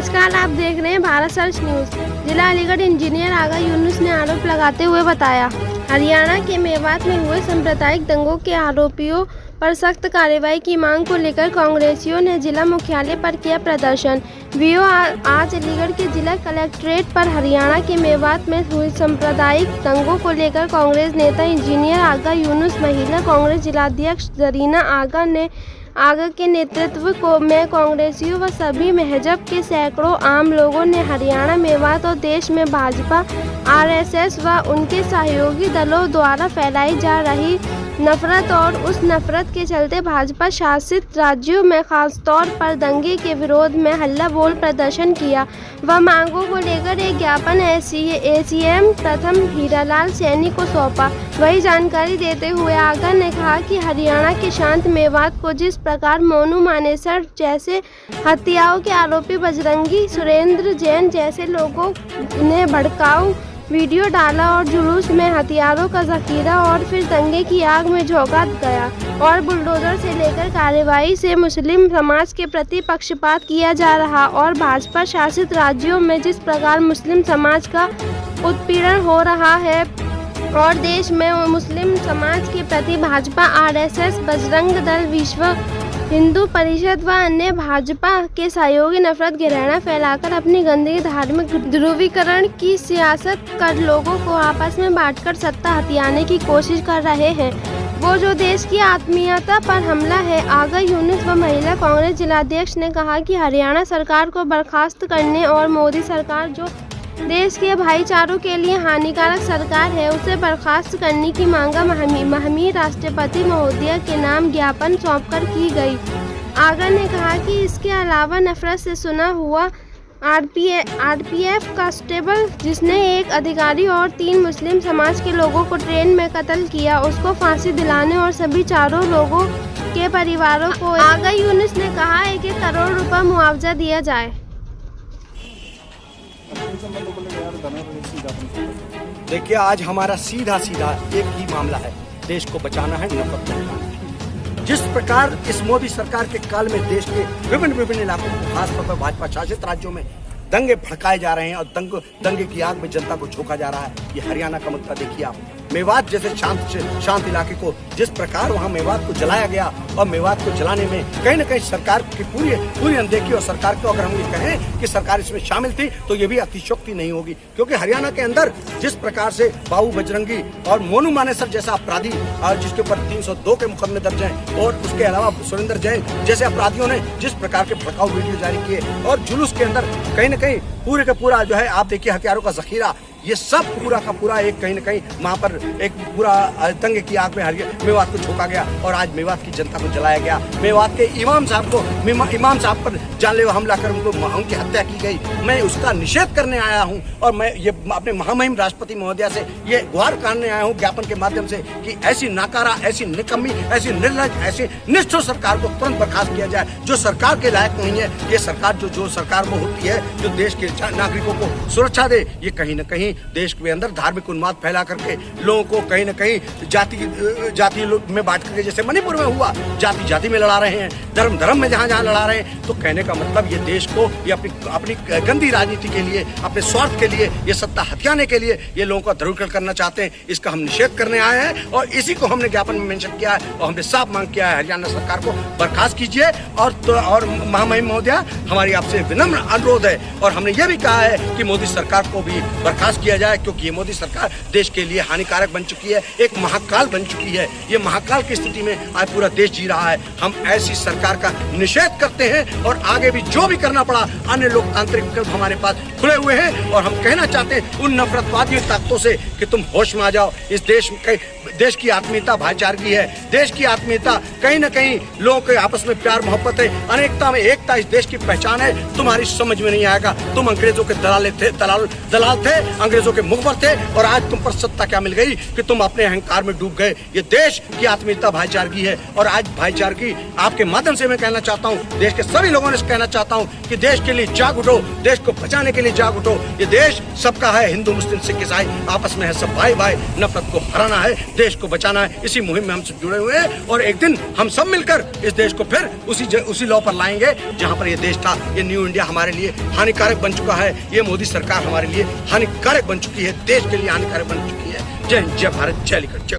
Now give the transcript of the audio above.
नमस्कार, आप देख रहे हैं भारत सर्च न्यूज़। जिला अलीगढ़ इंजीनियर आगा यूनुस ने आरोप लगाते हुए बताया, हरियाणा के मेवात में हुए सांप्रदायिक दंगों के आरोपियों पर सख्त कार्रवाई की मांग को लेकर कांग्रेसियों ने जिला मुख्यालय पर किया प्रदर्शन। वीओ आज अलीगढ़ के जिला कलेक्ट्रेट पर हरियाणा के मेवात में हुए सांप्रदायिक दंगों को लेकर कांग्रेस नेता इंजीनियर आगा यूनुस, महिला कांग्रेस जिलाध्यक्ष जरीना आगा के नेतृत्व में कांग्रेसियों व सभी महजब के सैकड़ों आम लोगों ने हरियाणा, मेवात और देश में भाजपा, आरएसएस व उनके सहयोगी दलों द्वारा फैलाई जा रही नफरत और उस नफरत के चलते भाजपा शासित राज्यों में खासतौर पर दंगे के विरोध में हल्ला बोल प्रदर्शन किया व मांगों को लेकर एक ज्ञापन एसीएम प्रथम हीरालाल सैनी को सौंपा। वही जानकारी देते हुए आगा ने कहा कि हरियाणा के शांत मेवात को जिस प्रकार मोनू मानेसर जैसे हत्याओं के आरोपी बजरंगी सुरेंद्र जैन जैसे लोगों ने भड़काऊ वीडियो डाला और जुलूस में हथियारों का जखीरा और फिर दंगे की आग में झोंका गया और बुलडोजर से लेकर कार्रवाई से मुस्लिम समाज के प्रति पक्षपात किया जा रहा और भाजपा शासित राज्यों में जिस प्रकार मुस्लिम समाज का उत्पीड़न हो रहा है और देश में मुस्लिम समाज के प्रति भाजपा, आरएसएस, बजरंग दल, विश्व हिंदू परिषद व अन्य भाजपा के सहयोगी नफरत गिरहना फैलाकर अपनी गंदगी धार्मिक ध्रुवीकरण की सियासत कर लोगों को आपस में बांटकर सत्ता हथियाने की कोशिश कर रहे हैं, वो जो देश की आत्मीयता पर हमला है। आगा यूनुस व महिला कांग्रेस जिलाध्यक्ष ने कहा कि हरियाणा सरकार को बर्खास्त करने और मोदी सरकार जो देश के भाईचारों के लिए हानिकारक सरकार है उसे बर्खास्त करने की मांग महमी राष्ट्रपति महोदय के नाम ज्ञापन सौंपकर की गई। आगा ने कहा कि इसके अलावा नफरत से सुना हुआ आरपीएफ कांस्टेबल जिसने एक अधिकारी और 3 मुस्लिम समाज के लोगों को ट्रेन में कत्ल किया, उसको फांसी दिलाने और सभी चारों लोगों के परिवारों को आगा यूनुस ने कहा 1 करोड़ रुपए मुआवजा दिया जाए। देखिए, आज हमारा सीधा एक ही मामला है, देश को बचाना है, नफरत करना है। जिस प्रकार इस मोदी सरकार के काल में देश के विभिन्न इलाकों को, खासतौर पर भाजपा शासित राज्यों में दंगे भड़काए जा रहे हैं और दंगे की आग में जनता को झोंका जा रहा है। ये हरियाणा का मुद्दा देखिए आप, मेवात जैसे शांत इलाके को जिस प्रकार वहाँ मेवात को जलाया गया और मेवात को जलाने में कहीं न कहीं सरकार की पूरी अनदेखी और सरकार को अगर हम ये कहें कि सरकार इसमें शामिल थी तो ये भी अतिशयोक्ति नहीं होगी, क्योंकि हरियाणा के अंदर जिस प्रकार से बाबू बजरंगी और मोनू मानेसर जैसा अपराधी जिसके ऊपर 302 के मुकदमे दर्ज हैं और उसके अलावा सुरेंद्र जैन जैसे अपराधियों ने जिस प्रकार के भड़काऊ वीडियो जारी किए और जुलूस के अंदर कहीं न कहीं पूरे का पूरा जो है आप देखिए हथियारों का जखीरा, ये सब पूरा का पूरा एक कहीं न कहीं वहाँ पर एक पूरा दंगे की आग में मेवात को झोंका गया और आज मेवात की जनता को जलाया गया। मेवात के इमाम साहब पर जानलेवा हमला कर उनकी हत्या की गई। मैं उसका निषेध करने आया हूँ और मैं ये अपने महामहिम राष्ट्रपति महोदया से ये गुहार करने आया हूँ ज्ञापन के माध्यम से कि ऐसी नाकारा, ऐसी निकम्मी, ऐसी निर्लज, ऐसी निष्ठुर सरकार को तुरंत बर्खास्त किया जाए, जो सरकार के लायक नहीं है। ये सरकार जो सरकार वो होती है जो देश के नागरिकों को सुरक्षा दे, ये कहीं न कहीं देश के अंदर धार्मिक उन्माद फैला करके लोगों को कहीं न कहीं जाति में बांट करके, जैसे मणिपुर में हुआ, जाति में लड़ा रहे हैं, धर्म में जहाँ लड़ा रहे हैं। तो कहने का मतलब ये देश को ये अपनी गंदी राजनीति के लिए, अपने स्वार्थ के लिए, ये सत्ता हथियाने के लिए ये लोगों का ध्रुवीकरण करना चाहते हैं। इसका हम निषेध करने आए हैं और इसी को हमने ज्ञापन में मेंशन किया है और हमने साफ मांग किया है हरियाणा सरकार को बर्खास्त कीजिए। और महामहिम महोदया, हमारी आपसे विनम्र अनुरोध है और हमने ये भी कहा है कि मोदी सरकार को भी बर्खास्त किया जाए, क्योंकि ये मोदी सरकार देश के लिए हानिकारक बन चुकी है, एक महाकाल बन चुकी है। ये महाकाल की स्थिति में आज पूरा देश जी रहा है। हम ऐसी सरकार का निषेध करते हैं और आगे भी जो भी करना पड़ा, अन्य लोकतांत्रिक विकल्प हमारे पास खुले हुए हैं और हम कहना चाहते हैं उन नफरतवादी ताकतों से कि तुम होश में आ जाओ। इस देश की आत्मीयता भाईचारगी है, देश की आत्मीयता कहीं न कहीं लोगों के आपस में प्यार मोहब्बत है, अनेकता में एकता इस देश की पहचान है। तुम्हारी समझ में नहीं आएगा, तुम अंग्रेजों के दलाल थे, अंग्रेजों के मुखबर थे और आज तुम पर सत्ता क्या मिल गई कि तुम अपने अहंकार में डूब गए। ये देश की आत्मीयता भाईचारगी है और आज भाईचारगी आपके माध्यम से मैं कहना चाहता हूँ देश के सभी लोगों ने कहना चाहता हूं कि देश के लिए जाग उठो, देश को बचाने के लिए जाग उठो। ये देश सबका है, हिंदू मुस्लिम सिख ईसाई आपस में है, सब भाई भाई। नफरत को हराना है, देश को बचाना है, इसी मुहिम में हम सब जुड़े हुए हैं। और एक दिन हम सब मिलकर इस देश को फिर उसी लॉ पर लाएंगे जहां पर ये देश था। ये न्यू इंडिया हमारे लिए हानिकारक बन चुका है, ये मोदी सरकार हमारे लिए हानिकारक बन चुकी है, देश के लिए हानिकारक बन चुकी है। जय हिंद, जय भारत, जय लिखट।